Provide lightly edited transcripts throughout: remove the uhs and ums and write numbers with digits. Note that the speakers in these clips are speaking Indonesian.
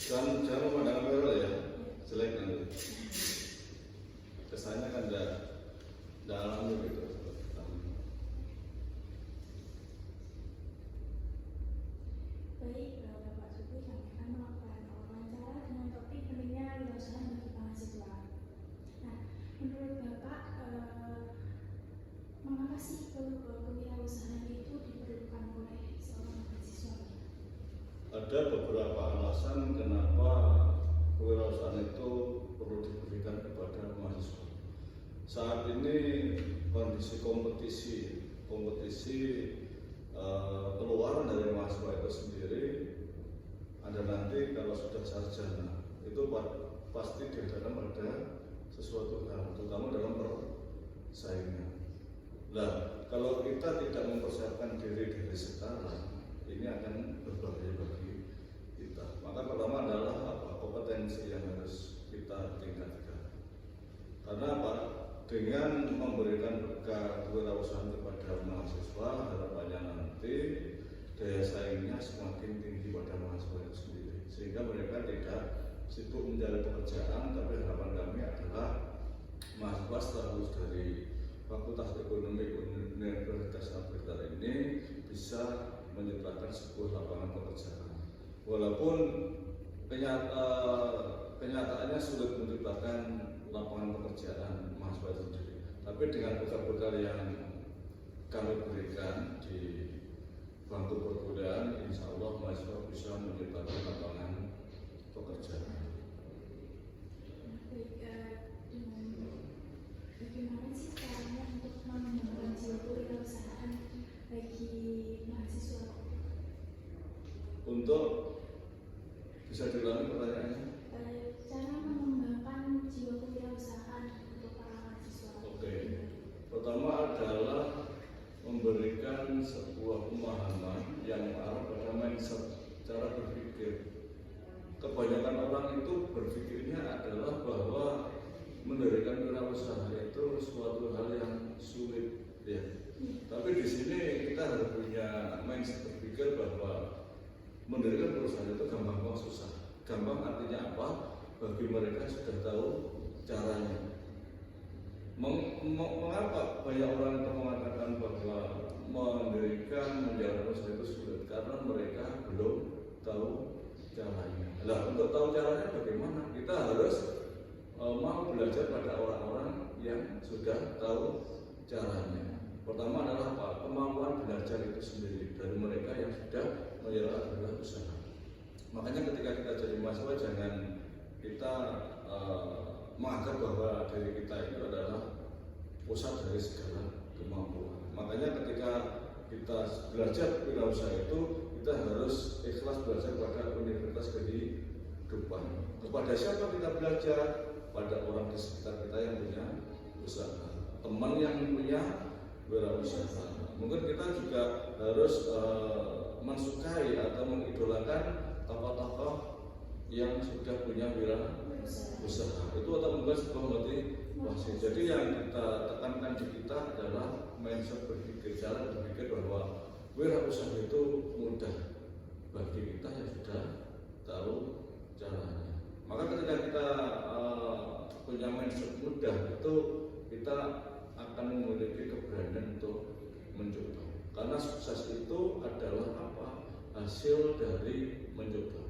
Jangan memandang kamera ya, jelek nanti. Kesannya kan dalam gitu. Baik, Bapak Suku sampaikan melakukan wawancara dengan topik pentingnya wirausaha bagi mahasiswa. Nah, menurut Bapak, mengapa sih kewirausahaan itu diperlukan oleh seorang mahasiswa? Ada beberapa alasan kenapa kewirausahaan itu perlu diberikan kepada mahasiswa. Saat ini kondisi kompetisi keluaran dari mahasiswa itu sendiri ada nanti kalau sudah sarjana itu pasti dihadapkan pada sesuatu hal, terutama dalam persaingan. Nah, kalau kita tidak mempersiapkan diri dari sekarang, ini akan berbahaya bagi kita. Maka pertama adalah kompetensi yang harus kita tingkatkan. Karena apa? Dengan memberikan bekal kewirausahaan kepada mahasiswa, harapannya nanti daya saingnya semakin tinggi pada mahasiswa itu sendiri, sehingga mereka tidak sibuk mencari pekerjaan, tapi harapan kami adalah mahasiswa setelah lulus dari Fakultas Ekonomi Universitas Blitar ini bisa menciptakan sebuah lapangan pekerjaan. Walaupun kenyataannya sulit menciptakan lapangan pekerjaan mahasiswa itu sendiri, tapi dengan bekal-bekal yang kami berikan di bangku perkuliahan, insya Allah mahasiswa bisa menciptakan lapangan pekerjaan. Bagaimana sih caranya untuk mengembangkan jiwa kewirausahaan bagi mahasiswa? Untuk bisa diulangi pertanyaannya? Cara mengembangkan jiwa kewirausahaan untuk para mahasiswa. Oke. Pertama adalah memberikan sebuah pemahaman yang mengarah pada mindset, cara berpikir. Kebanyakan orang itu berpikirnya adalah bahwa mendirikan wirausaha itu suatu hal yang sulit, ya. Tapi di sini kita harus punya mindset berpikir bahwa mendirikan perusahaan itu gampang atau susah. Gampang artinya apa? Bagi mereka sudah tahu caranya. Mengapa banyak orang itu mengatakan bahwa mendirikan menjalankan usaha itu sulit? Karena mereka belum tahu caranya. Nah, untuk tahu caranya bagaimana? Kita harus mau belajar pada orang-orang yang sudah tahu caranya. Pertama adalah apa? Kemampuan belajar itu sendiri dari mereka yang sudah menjalankan usaha. Makanya ketika kita jadi mahasiswa jangan kita menganggap bahwa diri kita itu adalah pusat dari segala kemampuan. Makanya ketika kita belajar wirausaha itu kita harus ikhlas belajar pada universitas kehidupan. Kepada siapa kita belajar? Pada orang di sekitar kita yang punya usaha, teman yang punya wirausaha. Mungkin kita juga harus mensukai atau mengidolakan tokoh-tokoh yang sudah punya wirausaha. Itu atau membuat sebuah motivasi. Jadi yang kita tekankan di kita adalah mindset berpikir, cara berpikir bahwa wirausaha itu mudah bagi kita yang sudah tahu caranya. Maka ketika kita punya mindset mudah itu kita akan memiliki keberanian untuk mencoba. Karena sukses itu adalah apa? Hasil dari mencoba.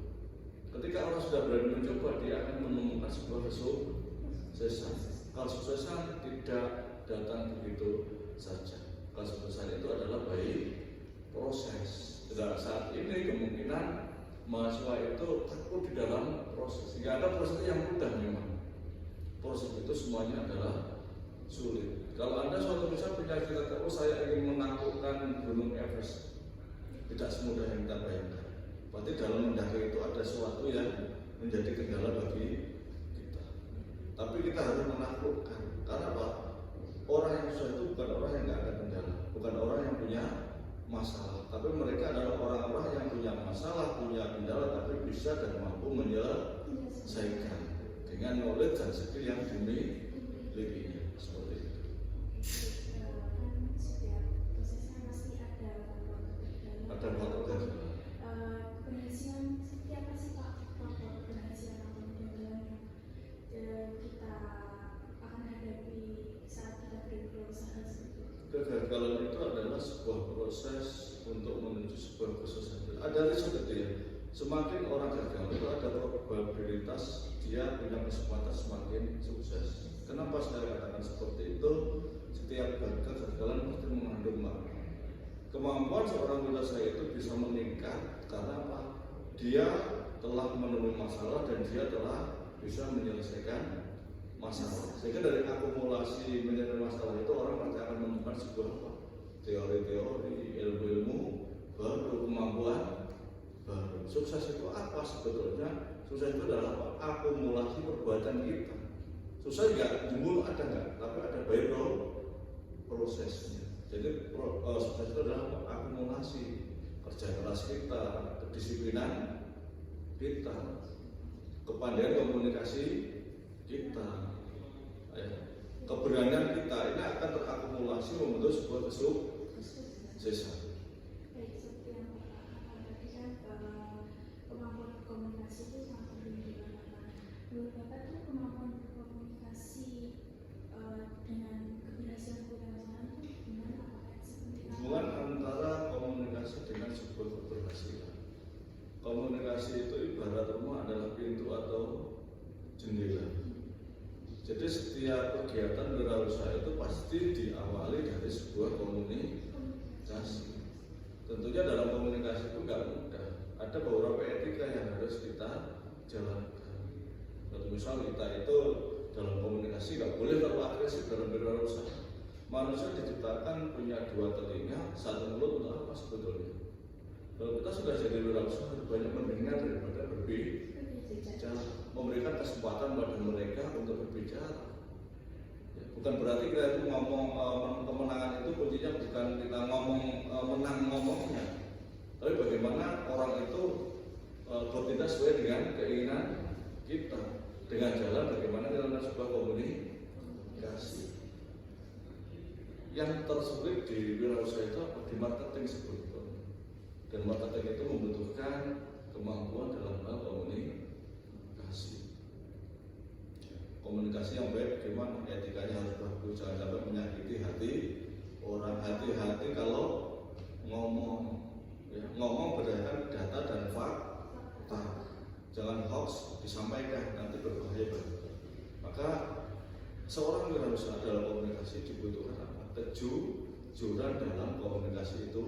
Ketika orang sudah berani mencoba, dia akan menemukan sebuah kesuksesan. Kalau kesuksesan tidak datang begitu saja. Kesuksesan itu adalah baik proses. Dan saat ini kemungkinan mahasiswa itu takut di dalam proses. Sehingga ada proses yang mudah memang. Proses itu semuanya adalah sulit. Kalau Anda suatu misal punya cita-cita, saya ingin menaklukkan Gunung Everest, tidak semudah yang kita bayangkan. Berarti dalam mendaki itu ada sesuatu yang menjadi kendala bagi kita. Tapi kita harus menaklukkan. Karena apa? Orang yang susah itu bukan orang yang tidak ada kendala, bukan orang yang punya masalah. Tapi mereka adalah orang-orang yang punya masalah, punya kendala, tapi bisa dan mampu menyelesaikan dengan knowledge dan skill yang dimilikinya. Seperti itu. Setiap prosesnya pasti ada faktor Ada faktor. keberhasilan seperti apa sih Pak faktor proses untuk menuju sebuah kesuksesan. Ada riset itu ya, semakin orang gagal itu ada probabilitas dia punya kesempatan semakin sukses. Kenapa saya katakan seperti itu? Setiap kegagalan pasti mengandung makna. Kemampuan seorang wirausaha itu bisa meningkat karena apa? Dia telah menemui masalah dan dia telah bisa menyelesaikan masalah. Sehingga dari akumulasi menyelesaikan masalah itu orang pasti akan menemukan sebuah apa? Teori-teori, ilmu-ilmu baru, kemampuan baru. Sukses itu apa sebetulnya? Sukses itu adalah apa? Akumulasi perbuatan kita. Sukses enggak jumlah ada enggak, tapi ada by prosesnya. Jadi sukses itu adalah akumulasi kerja keras kita, kedisiplinan kita, kepandaian komunikasi kita, keberanian kita, ini akan terakumulasi membentuk sebuah kesuksesan. Baik, seperti yang Bapak katakan tadi kan kemampuan berkomunikasi itu sangat penting juga Bapak. Menurut Bapak itu kemampuan berkomunikasi dengan keberhasilan kewirausahaan itu gimana Pak? Hubungan antara komunikasi dengan sebuah keberhasilan. Komunikasi itu ibarat rumah adalah pintu atau jendela. Jadi setiap kegiatan wirausaha itu pasti diawali dari sebuah komunikasi. Tentunya dalam komunikasi itu nggak mudah. Ada beberapa etika yang harus kita jalankan. Suatu misal kita itu dalam komunikasi nggak boleh terlalu agresif dalam wirausaha. Manusia diciptakan punya dua telinga, satu mulut untuk apa sebetulnya? Kalau kita sudah jadi wirausaha banyak mendengar daripada berbicara, memberikan kesempatan pada mereka untuk berbicara. Ya, bukan berarti kita itu ngomong kemenangan itu kuncinya bukan kita ngomong menang ngomongnya, tapi bagaimana orang itu bertindak sesuai dengan keinginan kita, dengan jalan bagaimana dalam sebuah komunikasi. Yang tersulit di wirausaha itu apa? Di marketing sebetulnya. Dan marketing itu membutuhkan kemampuan dalam hal komunikasi. Komunikasi yang baik bagaimana? Etikanya harus bagus, jangan sampai menyakiti hati orang. Hati-hati kalau ngomong, ya, ngomong berdasarkan data dan fakta. Jangan hoax disampaikan, nanti berbahaya bagi. Maka seorang wirausaha dalam komunikasi dibutuhkan apa? Kejujuran dalam komunikasi itu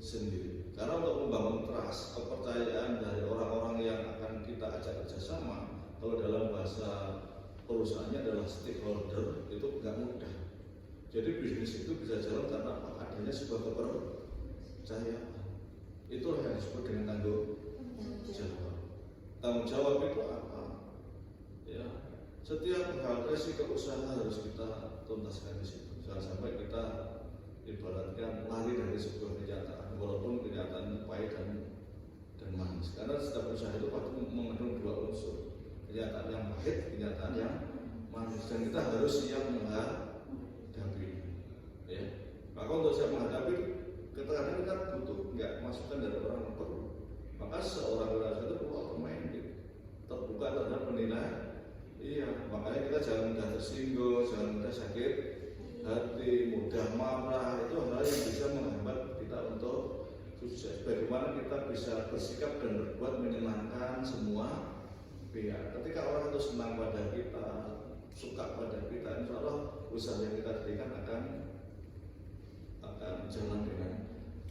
sendiri. Karena untuk membangun trust, kepercayaan dari orang-orang yang akan kita ajak kerjasama, kalau dalam bahasa perusahaannya adalah stakeholder, itu nggak mudah. Jadi bisnis itu bisa jalan karena apa? Adanya sebuah kepercayaan. Itulah yang disebut dengan tanggung jawab. Tanggung jawab itu apa? Ya, setiap hal resiko usaha harus kita tuntaskan di situ. Jangan sampai kita ibaratkan lari dari sebuah kenyataan, walaupun kenyataan pahit dan manis. Karena setiap usaha itu pasti mengandung dua unsur, kenyataan yang pahit, kenyataan yang manis, dan kita harus siap menghadapi. Ya, maka untuk siap menghadapi, kadang-kadang kita butuh nggak masukan dari orang yang perlu. Maka seorang wirausaha itu perlu pemain terbuka terhadap penilaian. Iya, makanya kita jangan mudah tersinggung, jangan mudah sakit hati, mudah marah. Itu hal yang bisa menghambat kita untuk sukses. Bagaimana kita bisa bersikap dan berbuat menyenangkan semua pihak. Ketika orang itu senang pada kita, suka pada kita, insya Allah usaha yang kita berikan akan jalan dengan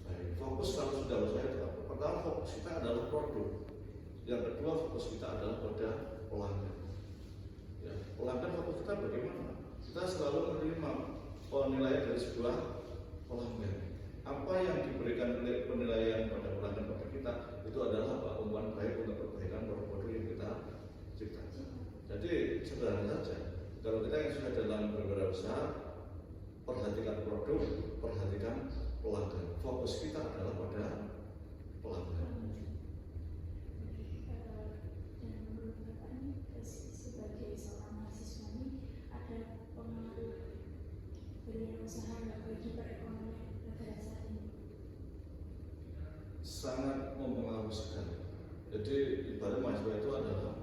baik. Fokus kalau sudah usaha itu apa? Pertama, fokus kita adalah produk. Yang kedua, fokus kita adalah pada pelanggan. Ya, pelanggan fokus kita bagaimana? Kita selalu menerima penilaian dari sebuah pelanggan. Apa yang diberikan penilaian pada pelanggan pada kita itu adalah apa? Umpan baik untuk perbaikan produk yang kita ciptakan. Jadi sederhana saja. Kalau kita yang sudah dalam berwirausaha, perhatikan produk, perhatikan pelanggan. Fokus kita adalah pada pelanggan. Dan menurut Bapak ini sebagai seorang mahasiswa ini ada pengaruh berwirausaha nggak bagi perekonomian negara saat ini? Sangat mempengaruhi sekali. Jadi ibarat mahasiswa itu adalah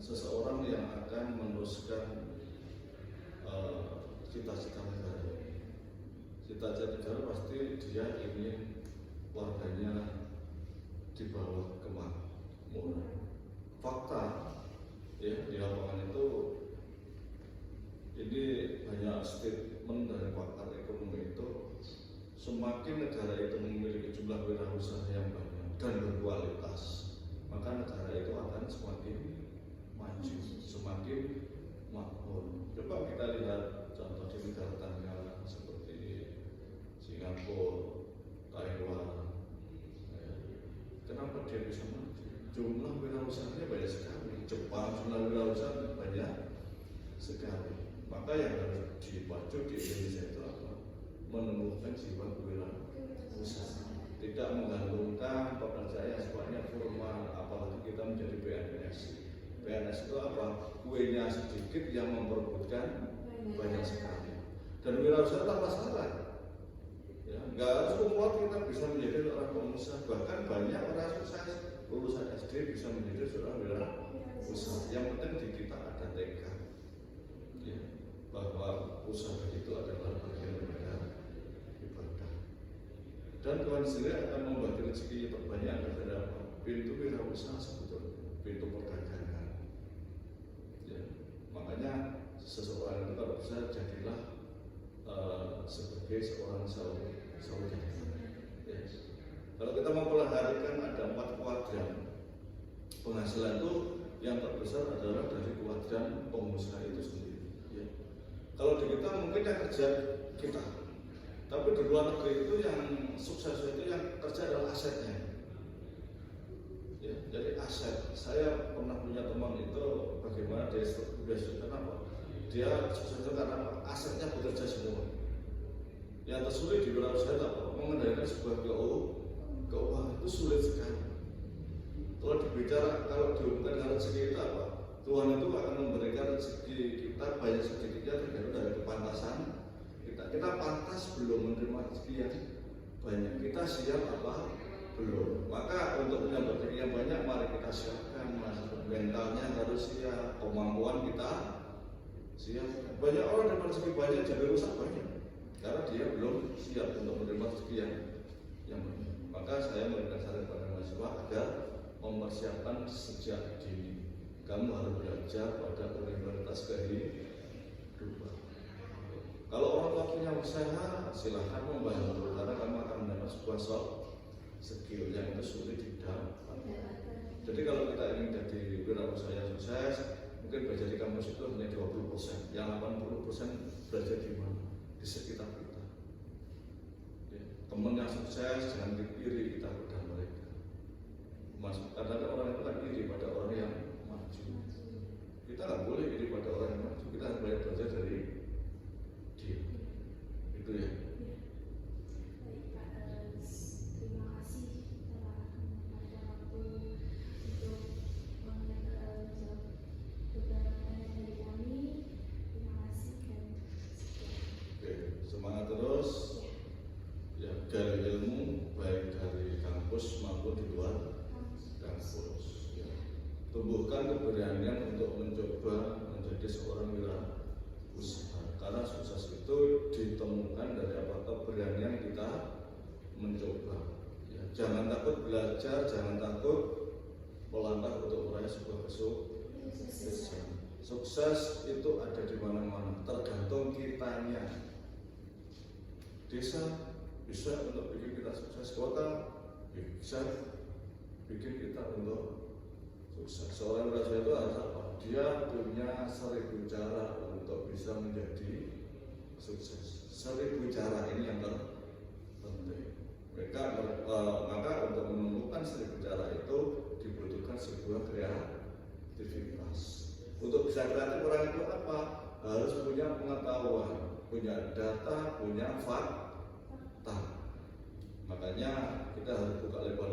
seseorang yang akan meneruskan cita-cita negara. cita-cita negara pasti dia ingin warganya di bawah kemakmuran. Fakta ya di lapangan itu ini banyak statement dari pakar ekonomi itu, semakin negara itu memiliki jumlah wirausaha yang banyak dan berkualitas, maka negara itu akan semakin maju, semakin makmur. Coba kita lihat contoh di negara tetangga seperti Singapura, Taiwan. Kenapa dia bisa maju? Jumlah wirausahanya banyak sekali. Jepang jumlah wirausaha banyak sekali. Maka yang harus dipacu di Indonesia itu apa? Menemukan jiwa wirausaha. Tidak menggantungkan pekerjaan yang sebanyak formal, apalagi kita menjadi PNS. PNS itu apa? Kuenya sedikit yang memperebutkan banyak sekali. Dan wirausaha tanpa syarat. Ya, nggak harus kuat kita bisa menjadi seorang pengusaha. Bahkan banyak orang sukses lulusan SD bisa menjadi seorang wirausaha. Yang penting di kita ada tekad, ya, bahwa usaha itu adalah bagian dari ibadah. Dan Tuhan sendiri akan membagi rezeki terbanyak kepada pintu wirausaha sebetulnya, pintu perdagangan. Ya, makanya seseorang itu kalau bisa jadilah sebagai seorang saudara. Yes. Kalau kita mempelajarikan ada 4 kuadran penghasilan itu, yang terbesar adalah dari kuadran pengusaha itu sendiri. Ya. Kalau di kita mungkin yang kerja kita, tapi di luar negeri itu yang sukses itu yang kerja adalah asetnya. Ya, jadi aset. Saya pernah punya teman itu bagaimana dia kenapa? Dia sukses itu karena apa? Asetnya bekerja semua. Yang tersulit di wirausaha apa? Mengendalikan sebuah keuangan itu sulit sekali. Kalau dihubungkan dengan rezeki kita apa? Tuhan itu akan memberikan rezeki kita banyak sedikitnya tergantung dari kepantasan kita. Kita pantas belum menerima rezeki yang banyak. Kita siap apa? Belum. Maka untuk menyambut rezeki yang banyak, mari kita siapkan. Mentalnya harus siap, kemampuan kita siap. Banyak orang dapat rezeki banyak jadi rusak banyak karena dia belum siap untuk menerima rezeki yang banyak. Maka saya memberikan saran kepada mahasiswa agar mempersiapkan sejak dini. Kamu harus belajar pada prioritas kehidupan. Kalau orang tua punya usaha, silahkan membantu karena kamu akan mendapat sebuah skill yang itu sulit didapat. Jadi kalau kita ingin jadi wirausaha yang sukses, mungkin belajar di kampus itu hanya 20%, yang 80% belajar di mana? Di sekitar kita. Ya, teman yang sukses jangan dipiri kita pada mereka. Karena orang itu kan iri pada orang yang maju. Kita nggak boleh iri pada orang yang maju. Kita harus belajar dari dia. Itu ya. Baik Pak, terima kasih telah menyempatkan waktu untuk menjawab beberapa pertanyaan dari kami. Terima kasih dan sekian. Oke, semangat terus. Ya, gali ilmu baik dari kampus maupun di luar kampus. Ya. Tumbuhkan keberanian untuk mencoba menjadi seorang wirausaha. Karena sukses itu ditemukan dari apa? Keberanian kita mencoba. Ya, jangan takut belajar, jangan takut melangkah untuk meraih sebuah kesuksesan. Sukses itu ada di mana-mana, tergantung kitanya. Desa bisa untuk bikin kita sukses, kota bisa bikin kita untuk sukses. Seorang wirausaha itu harus apa? Dia punya 1000 cara untuk bisa menjadi sukses. 1000 cara ini yang terpenting. Maka untuk menemukan 1000 cara itu dibutuhkan sebuah kreativitas. Untuk bisa kreatif orang itu apa? Harus punya pengetahuan, punya data, punya fakta. Makanya kita harus buka lebar